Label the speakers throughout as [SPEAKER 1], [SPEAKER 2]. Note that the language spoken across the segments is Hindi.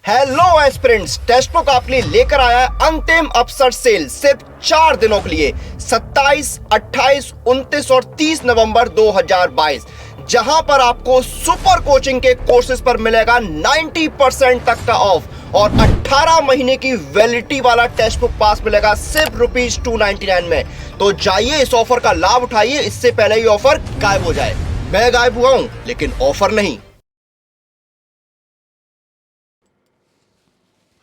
[SPEAKER 1] हेलो एस्पिरेंट्स, टेस्ट बुक आपके लिए लेकर आया है अंतिम अवसर सेल सिर्फ 4 दिनों के लिए 27, 28, 29 और 30 नवंबर 2022, जहां पर आपको सुपर कोचिंग के कोर्सेज पर मिलेगा 90% तक का ऑफ और 18 महीने की वैलिडिटी वाला टेस्ट बुक पास मिलेगा सिर्फ ₹299 में। तो जाइए इस ऑफर का लाभ उठाइए, इससे पहले ही ऑफर गायब हो जाए। मैं गायब हुआ हूं लेकिन ऑफर नहीं।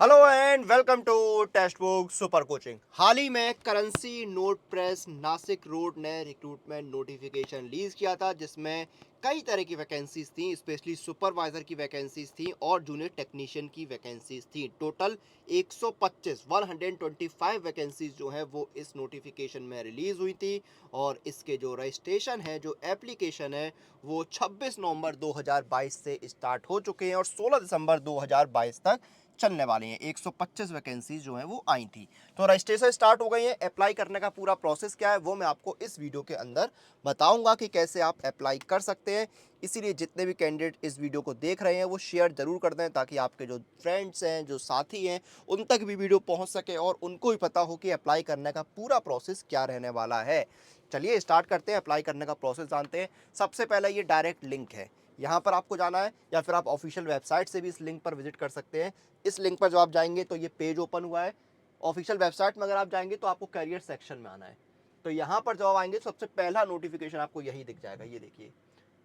[SPEAKER 1] Hello and welcome to Testbook super coaching. हाल ही में currency note press Nashik road ने रिक्रूटमेंट नोटिफिकेशन रिलीज किया था, जिसमें कई तरह की वैकेंसीज थी, स्पेशली सुपरवाइजर की वैकेंसीज थी और जूनियर टेक्नीशियन की वैकेंसीज थी। टोटल 125 वैकेंसीज जो है वो इस नोटिफिकेशन में रिलीज हुई थी और इसके जो रजिस्ट्रेशन है, जो एप्लीकेशन है, वो 26 नवंबर 2022 से स्टार्ट हो चुके हैं और 16 दिसंबर 2022 तक चलने वाली हैं। 125 वैकेंसीज जो हैं वो आई थी। तो रजिस्ट्रेशन स्टार्ट हो गई है। अप्लाई करने का पूरा प्रोसेस क्या है वो मैं आपको इस वीडियो के अंदर बताऊंगा कि कैसे आप अप्लाई कर सकते हैं। इसीलिए जितने भी कैंडिडेट इस वीडियो को देख रहे हैं वो शेयर जरूर कर दें, ताकि आपके जो फ्रेंड्स हैं, जो साथी हैं, उन तक भी वीडियो पहुंच सके और उनको भी पता हो कि अप्लाई करने का पूरा प्रोसेस क्या रहने वाला है। चलिए स्टार्ट करते हैं, अप्लाई करने का प्रोसेस जानते हैं। सबसे पहले ये डायरेक्ट लिंक है, यहाँ पर आपको जाना है या फिर आप ऑफिशियल वेबसाइट से भी इस लिंक पर विजिट कर सकते हैं। इस लिंक पर जब आप जाएंगे तो ये पेज ओपन हुआ है। ऑफिशियल वेबसाइट में अगर आप जाएंगे तो आपको करियर सेक्शन में आना है। तो यहाँ पर जब आप आएंगे तो सबसे पहला नोटिफिकेशन आपको यही दिख जाएगा। ये देखिए,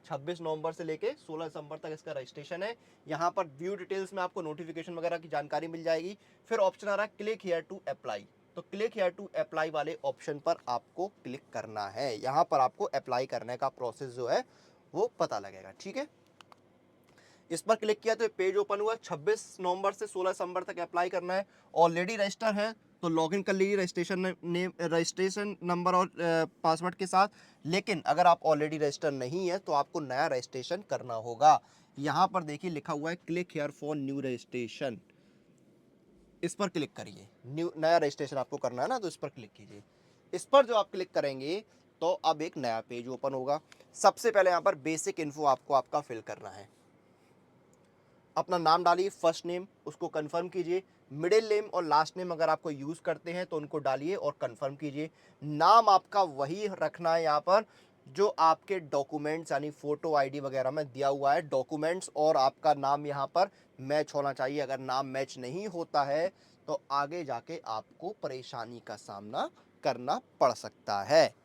[SPEAKER 1] 26 नवंबर से लेके 16 दिसंबर तक इसका रजिस्ट्रेशन है। यहाँ पर व्यू डिटेल्स में आपको नोटिफिकेशन वगैरह की जानकारी मिल जाएगी। फिर ऑप्शन आ रहा है क्लिक हियर टू अप्लाई। तो क्लिक हियर टू अप्लाई वाले ऑप्शन पर आपको क्लिक करना है। यहाँ पर आपको अप्लाई करने का प्रोसेस जो है वो पता लगेगा। ठीक है, इस पर क्लिक किया तो पेज ओपन हुआ। 26 नवंबर से 16 दिसंबर तक अप्लाई करना है। ऑलरेडी रजिस्टर है तो लॉगिन कर लीजिए रजिस्ट्रेशन नेम, रजिस्ट्रेशन नंबर और पासवर्ड के साथ। लेकिन अगर आप ऑलरेडी रजिस्टर नहीं है तो आपको नया रजिस्ट्रेशन करना होगा। यहाँ पर देखिए लिखा हुआ है click here for new registration. इस पर क्लिक करिए। न्यू नया रजिस्ट्रेशन आपको करना है ना, तो इस पर क्लिक कीजिए। इस पर जो आप क्लिक करेंगे तो अब एक नया पेज ओपन होगा। सबसे पहले यहाँ पर बेसिक इन्फो आपको आपका फिल करना है। अपना नाम डालिए, फर्स्ट नेम उसको कंफर्म कीजिए। मिडिल नेम और लास्ट नेम अगर आपको यूज़ करते हैं तो उनको डालिए और कंफर्म कीजिए। नाम आपका वही रखना है यहाँ पर जो आपके डॉक्यूमेंट्स यानी फ़ोटो आईडी वगैरह में दिया हुआ है। डॉक्यूमेंट्स और आपका नाम यहाँ पर मैच होना चाहिए। अगर नाम मैच नहीं होता है तो आगे जाके आपको परेशानी का सामना करना पड़ सकता है।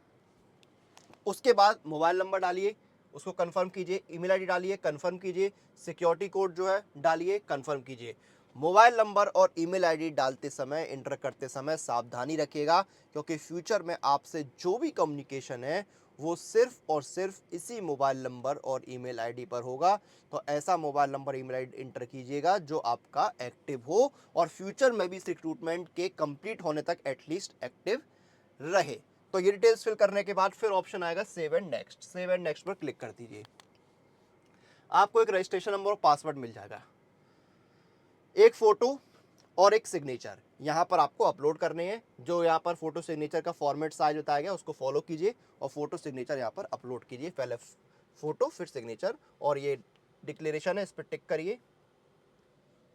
[SPEAKER 1] उसके बाद मोबाइल नंबर डालिए, उसको कंफर्म कीजिए। ईमेल आईडी डालिए, कंफर्म कीजिए। सिक्योरिटी कोड जो है डालिए, कंफर्म कीजिए। मोबाइल नंबर और ईमेल आईडी डालते समय, इंटर करते समय सावधानी रखिएगा, क्योंकि फ्यूचर में आपसे जो भी कम्युनिकेशन है वो सिर्फ और सिर्फ इसी मोबाइल नंबर और ईमेल आईडी पर होगा। तो ऐसा mobile number email ID inter कीजिएगा जो आपका एक्टिव हो और फ्यूचर में भी इस रिक्रूटमेंट के कंप्लीट होने तक एटलीस्ट एक्टिव रहे। तो ये डिटेल्स फिल करने के बाद फिर ऑप्शन आएगा save and next. Save and next पर क्लिक कर दीजिए। आपको एक रजिस्ट्रेशन नंबर और पासवर्ड मिल जाएगा। एक फोटो और एक सिग्नेचर यहाँ पर आपको अपलोड करने हैं। जो यहाँ पर फोटो सिग्नेचर का फॉर्मेट साइज बताया गया उसको फॉलो कीजिए और फोटो सिग्नेचर यहाँ पर अपलोड कीजिए। पहले फोटो फिर सिग्नेचर और ये डिक्लेरेशन है, इस पर टिक करिए।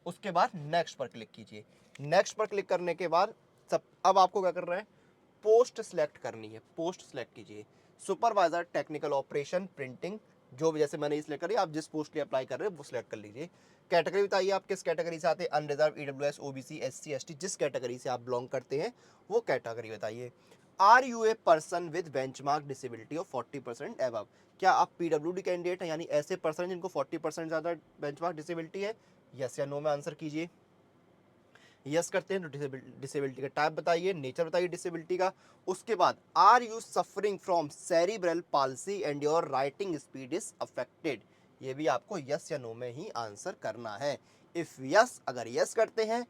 [SPEAKER 1] उसके बाद नेक्स्ट पर क्लिक कीजिए। नेक्स्ट पर क्लिक करने के बाद सब अब आपको क्या करना है, पोस्ट सिलेक्ट करनी है। पोस्ट सिलेक्ट कीजिए। सुपरवाइजर टेक्निकल ऑपरेशन प्रिंटिंग, जो भी जैसे मैंने इसलिए करी, आप जिस पोस्ट के अप्लाई कर रहे हैं वो सिलेक्ट कर लीजिए। कैटेगरी बताइए आप किस कैटेगरी से आते हैं, unreserved, EWS, OBC, SC, ST, जिस कैटेगरी से आप बिलोंग करते हैं वो कैटेगरी बताइए। Are you a person with benchmark disability of 40% above, क्या आप पीडब्ल्यूडी कैंडिडेट हैं, यानी ऐसे पर्सन जिनको 40% ज़्यादा बेंचमार्क डिसेबिलिटी है। यस या नो में आंसर कीजिए। यस करते हैं तो डिसेबिलिटी का टाइप बताइए, नेचर बताइए डिसेबिलिटी का। उसके बाद are you suffering from cerebral palsy and your writing speed is affected, ये भी आपको यस या नो में ही आंसर करना है। इफ यस, अगर यस करते हैं,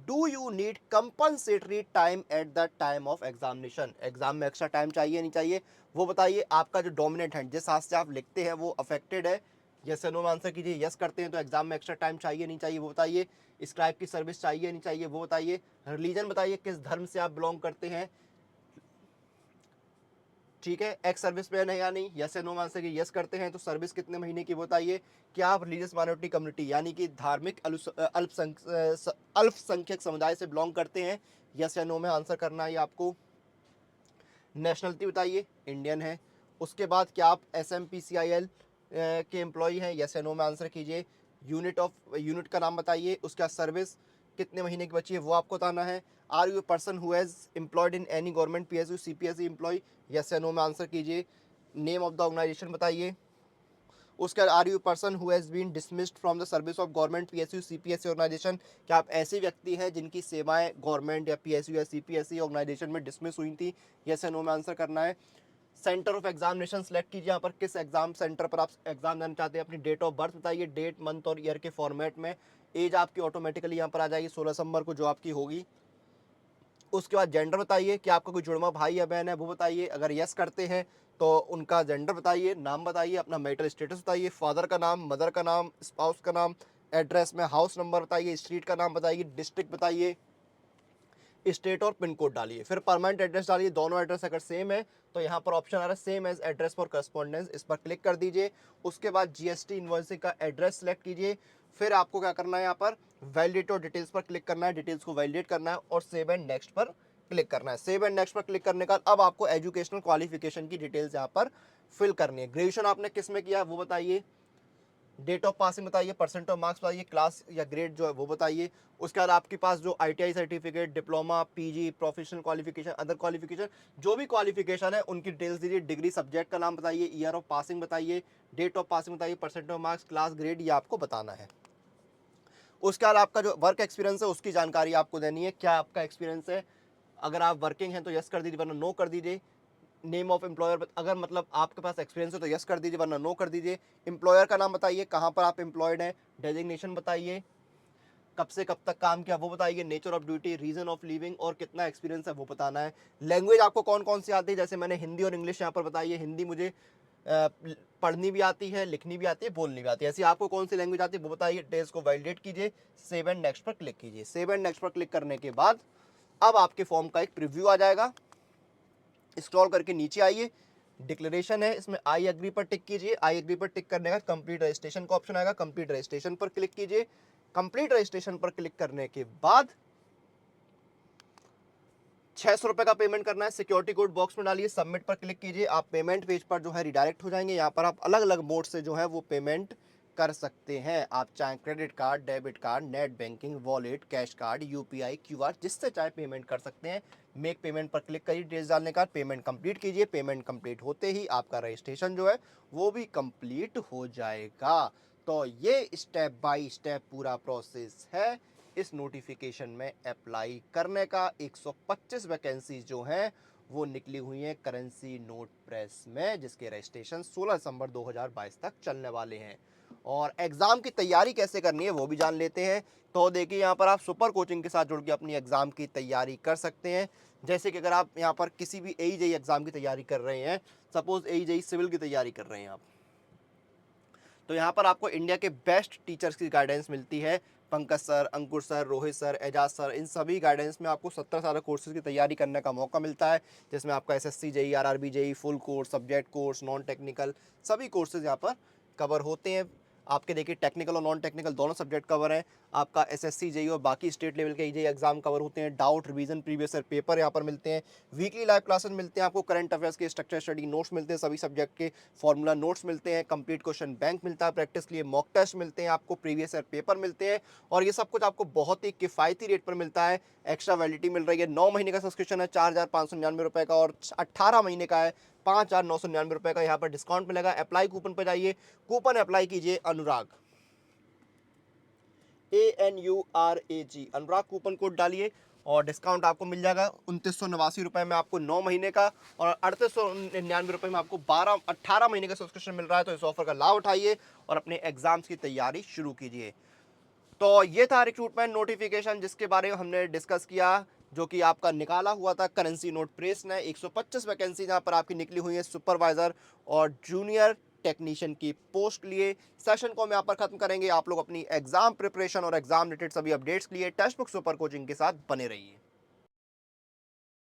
[SPEAKER 1] do you need compensatory time at the time of examination, exam में एक्स्ट्रा टाइम चाहिए नहीं चाहिए वो बताइए। आपका जो डोमिनेंट हैंड जिस हाथ से आप लिखते हैं वो अफेक्टेड है। यस या नो में आंसर कीजिए। यस करते हैं तो एग्जाम में एक्स्ट्रा टाइम चाहिए नहीं चाहिए वो बताइए। स्क्राइब की सर्विस चाहिए नहीं चाहिए वो बताइए। रिलीजन बताइए, किस धर्म से आप बिलोंग करते हैं। ठीक है, एक्स सर्विस मैन है या नहीं, यस या नो में आंसर की यस करते हैं तो सर्विस कितने महीने की बताइए। क्या आप रिलीजियस माइनॉरिटी कम्युनिटी यानी कि धार्मिक अल्पसंख्यक समुदाय से बिलोंग करते हैं, यस या नो में आंसर करना है आपको। नेशनलिटी बताइए, इंडियन है। उसके बाद क्या आप SMPCIL के एम्प्लॉई हैं, यस या नो में आंसर कीजिए। यूनिट का नाम बताइए, उसका सर्विस कितने महीने की बची है वो आपको बताना है। Are you a person who has employed in any government PSU CPSE employ, yes या नो में आंसर कीजिए। नेम ऑफ द ऑर्गेनाइजेशन बताइए। उसके बाद are you person who has been dismissed from the service of government PSU CPSE organisation, क्या आप ऐसे व्यक्ति हैं जिनकी सेवाएं गवर्नमेंट या PSU या CPSE ऑर्गेनाइजेशन में डिसमिस हुई थी, यस या नो में आंसर करना है। सेंटर ऑफ एग्जामिनेशन सेलेक्ट कीजिए, यहाँ पर किस एग्जाम सेंटर पर आप एग्जाम देना चाहते हैं। अपनी डेट ऑफ बर्थ बताइए, डेट मंथ और ईयर के फॉर्मेट में। एज आपकी ऑटोमेटिकली यहाँ पर आ जाएगी 16 दिसंबर को जो आपकी होगी। उसके बाद जेंडर बताइए कि आपका कोई जुड़वा भाई या बहन है वो बताइए, अगर यस करते हैं तो उनका जेंडर बताइए, नाम बताइए, अपना मैरिटल स्टेटस बताइए, फादर का नाम, मदर का नाम, स्पाउस का नाम, एड्रेस में हाउस नंबर बताइए, स्ट्रीट का नाम बताइए, डिस्ट्रिक्ट बताइए, स्टेट और पिन कोड डालिए, फिर परमानेंट एड्रेस डालिए। दोनों एड्रेस अगर सेम है तो यहाँ पर ऑप्शन आ रहा है same as address for correspondence, इस पर क्लिक कर दीजिए। उसके बाद GST इनवॉइसिंग का एड्रेस सेलेक्ट कीजिए। फिर आपको क्या करना है, यहाँ पर वैलिडेट और डिटेल्स पर क्लिक करना है, डिटेल्स को वैलिडेट करना है और सेव एंड नेक्स्ट पर क्लिक करना है। सेव एंड नेक्स्ट पर क्लिक करने का अब आपको एजुकेशनल क्वालिफिकेशन की डिटेल्स यहाँ पर फिल करनी है। ग्रेजुएशन आपने किस में किया है वो बताइए, डेट ऑफ पासिंग बताइए, परसेंट ऑफ मार्क्स बताइए, क्लास या ग्रेड जो है वो बताइए। उसके बाद आपके पास जो ITI certificate, diploma, PG, professional qualification, other qualification, जो भी क्वालिफिकेशन है उनकी डिटेल्स दीजिए। डिग्री, सब्जेक्ट का नाम बताइए, ईयर ऑफ पासिंग बताइए, डेट ऑफ पासिंग बताइए, percent of marks, class, grade, ये आपको बताना है। उसके बाद आपका जो वर्क एक्सपीरियंस है उसकी जानकारी आपको देनी है, क्या आपका एक्सपीरियंस है। अगर आप वर्किंग हैं तो यस कर दीजिए वरना नो कर दीजिए। नेम ऑफ एम्प्लॉयर, अगर मतलब आपके पास एक्सपीरियंस है तो यस कर दीजिए वरना नो कर दीजिए। एम्प्लॉयर का नाम बताइए, कहाँ पर आप एम्प्लॉयड हैं, डेजिग्नेशन बताइए, कब से कब तक काम किया वो बताइए, nature of duty, reason of leaving और कितना एक्सपीरियंस है वो बताना है। लैंग्वेज आपको कौन कौन सी आती है, जैसे मैंने हिंदी और इंग्लिश यहाँ पर बताइए। हिंदी मुझे पढ़नी भी आती है, लिखनी भी आती है, बोलनी भी आती है। ऐसी आपको कौन सी लैंग्वेज आती है वो बताइए। डिटेल्स को वैलिडेट कीजिए, सेव एंड नेक्स्ट पर क्लिक कीजिए। सेव एंड नेक्स्ट पर क्लिक करने के बाद अब आपके फॉर्म का एक प्रीव्यू आ जाएगा। स्क्रॉल करके नीचे आइए, डिक्लेरेशन है, इसमें आई एग्री पर टिक कीजिए। आई एग्री पर टिक करने का कंप्लीट रजिस्ट्रेशन का ऑप्शन आएगा, कंप्लीट रजिस्ट्रेशन पर क्लिक कीजिए। कंप्लीट रजिस्ट्रेशन पर क्लिक करने के बाद 600 रुपए का पेमेंट करना है, सिक्योरिटी कोड बॉक्स में डालिए, सबमिट पर क्लिक कीजिए। आप पेमेंट पेज पर जो है रिडायरेक्ट हो जाएंगे। यहाँ पर आप अलग अलग मोड से जो है वो पेमेंट कर सकते हैं। आप चाहे credit card, debit card, net banking, wallet, cash card, UPI, QR, जिससे चाहे पेमेंट कर सकते हैं। मेक पेमेंट पर क्लिक करिए, डिटेल्स डालने का पेमेंट कंप्लीट कीजिए। पेमेंट कंप्लीट होते ही आपका रजिस्ट्रेशन जो है वो भी कंप्लीट हो जाएगा। तो ये स्टेप बाय स्टेप पूरा प्रोसेस है इस नोटिफिकेशन में अप्लाई करने का। 125 वैकेंसी जो हैं वो निकली हुई हैं करेंसी नोट प्रेस में, जिसके रजिस्ट्रेशन 16 दिसंबर 2022 तक चलने वाले हैं। और एग्ज़ाम की तैयारी कैसे करनी है वो भी जान लेते हैं। तो देखिए, यहाँ पर आप सुपर कोचिंग के साथ जुड़ के अपनी एग्ज़ाम की तैयारी कर सकते हैं। जैसे कि अगर आप यहाँ पर किसी भी AE-JEE एग्ज़ाम की तैयारी कर रहे हैं, सपोज AE-JEE सिविल की तैयारी कर रहे हैं आप, तो यहाँ पर आपको इंडिया के बेस्ट टीचर्स की गाइडेंस मिलती है। Pankaj sir, Ankur sir, Rohit sir, Ejaz sir, इन सभी गाइडेंस में आपको 70 सारा कोर्सेज की तैयारी करने का मौका मिलता है, जिसमें आपका SSC JEE, RRB JEE, full course, subject course, non technical, सभी कोर्सेज यहाँ पर कवर होते हैं। आपके देखिए टेक्निकल और नॉन टेक्निकल दोनों सब्जेक्ट कवर हैं। आपका SSC JEE और बाकी स्टेट लेवल के EJ एग्जाम कवर होते हैं। Doubt, revision, previous year paper यहाँ पर मिलते हैं। वीकली लाइव क्लासेस मिलते हैं आपको। करंट अफेयर्स के स्ट्रक्चर स्टडी नोट्स मिलते हैं, सभी सब्जेक्ट के फॉर्मूला नोट्स मिलते हैं। कंप्लीट क्वेश्चन बैंक मिलता है, प्रैक्टिस के लिए मॉक टेस्ट मिलते हैं आपको, प्रीवियस ईयर पेपर मिलते हैं। और ये सब कुछ आपको बहुत ही किफ़ायती रेट पर मिलता है। एक्स्ट्रा वैलिडिटी मिल रही है। 9 महीने का सब्सक्रिप्शन है 4,599 रुपये का, और 18 महीने का है 5,999 रुपये का। यहाँ पर डिस्काउंट मिलेगा। अप्लाई कूपन पर जाइए, कूपन अप्लाई कीजिए अनुराग, ANURAG, अनुराग कूपन कोड डालिए और डिस्काउंट आपको मिल जाएगा 2989 रुपये में आपको 9 महीने का, और 3899 रुपये में आपको 18 महीने का सब्सक्रिप्शन मिल रहा है। तो इस ऑफर का लाभ उठाइए और अपने एग्जाम्स की तैयारी शुरू कीजिए। तो ये था रिक्रूटमेंट नोटिफिकेशन जिसके बारे में हमने डिस्कस किया, जो कि आपका निकाला हुआ था करेंसी नोट प्रेस ने। 125 वैकेंसी यहाँ पर आपकी निकली हुई है सुपरवाइजर और जूनियर टेक्नीशियन की पोस्ट लिए। सेशन को हम यहाँ पर खत्म करेंगे। आप लोग अपनी एग्जाम प्रिपरेशन और एग्जाम रिलेटेड सभी अपडेट्स के लिए टेक्स्ट बुक सुपर कोचिंग के साथ बने रहिए।